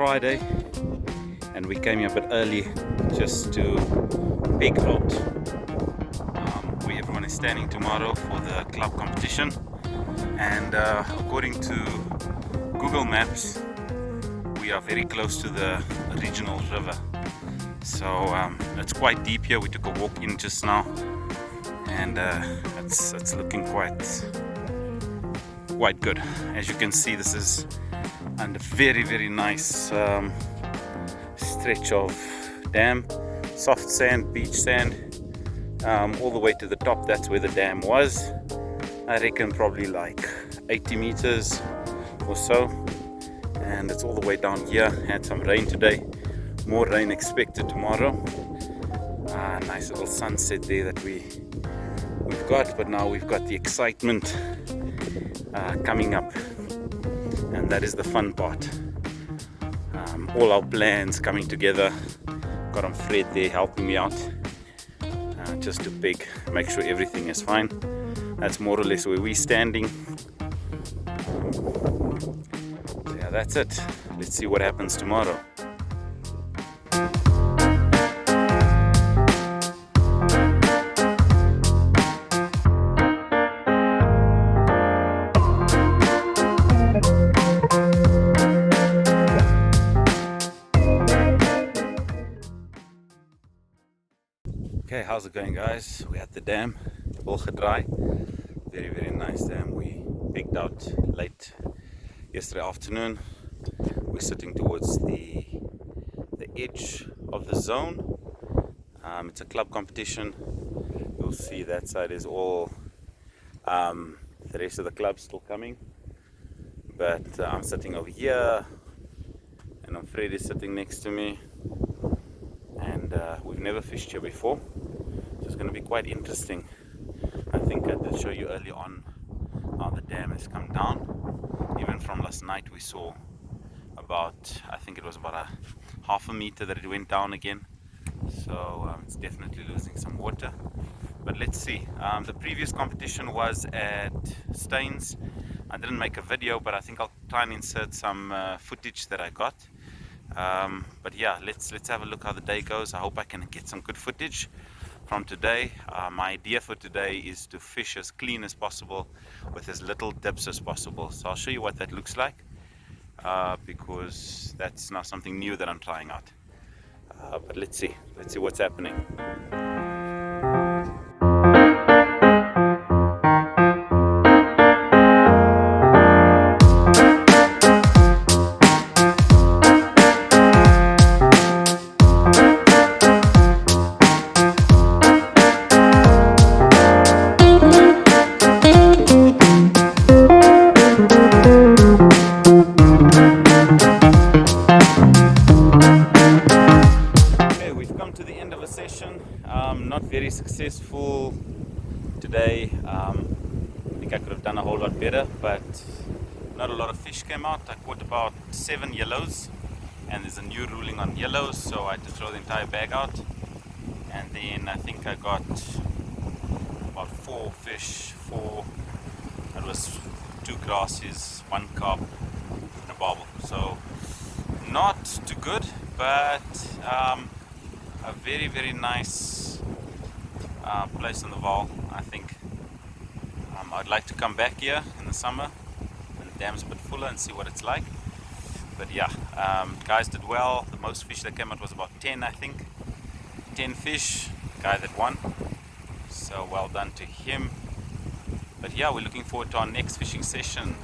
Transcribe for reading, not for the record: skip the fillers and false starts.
Friday and we came here a bit early just to pig out where everyone is standing tomorrow for the club competition. And according to Google Maps, we are very close to the regional river. So it's quite deep here. We took a walk in just now, and it's looking quite good. As you can see, this is a very nice stretch of dam, soft sand, beach sand, all the way to the top. That's where the dam was. I reckon probably like 80 meters or so, and it's all the way down here. Had some rain today, more rain expected tomorrow. Nice little sunset there that we've got, but now we've got the excitement coming up, and that is the fun part. All our plans coming together. Got on Fred there helping me out just to make sure everything is fine. That's more or less where we're standing. So yeah, that's it. Let's see what happens tomorrow. Okay, how's it going, guys? We're at the dam, Wilgedraai. Very nice dam. We picked out late yesterday afternoon. We're sitting towards the edge of the zone. It's a club competition. You'll see that side is all the rest of the club's still coming. But I'm sitting over here, and Fred is sitting next to me. And we've never fished here before, so it's going to be quite interesting. I think I did show you early on how the dam has come down. Even from last night we saw about, I think it was about a half a meter that it went down again. So it's definitely losing some water. But let's see. The previous competition was at Staines. I didn't make a video, but I think I'll try and insert some footage that I got. But yeah, let's have a look how the day goes. I hope I can get some good footage from today. My idea for today is to fish as clean as possible with as little dips as possible. So I'll show you what that looks like, because that's now something new that I'm trying out. But let's see what's happening. Not very successful today. I think I could have done a whole lot better, but not a lot of fish came out. I caught about 7 yellows, and there's a new ruling on yellows, so I had to throw the entire bag out. And then I think I got about 4 fish. It was 2 grasses, 1 carp, and a barbel. So not too good, but a very nice place on the Vaal, I think. I'd like to come back here in the summer when the dam's a bit fuller and see what it's like. But yeah, guys did well. The most fish that came out was about 10, I think. 10 fish, guy that won. So well done to him. But yeah, we're looking forward to our next fishing session.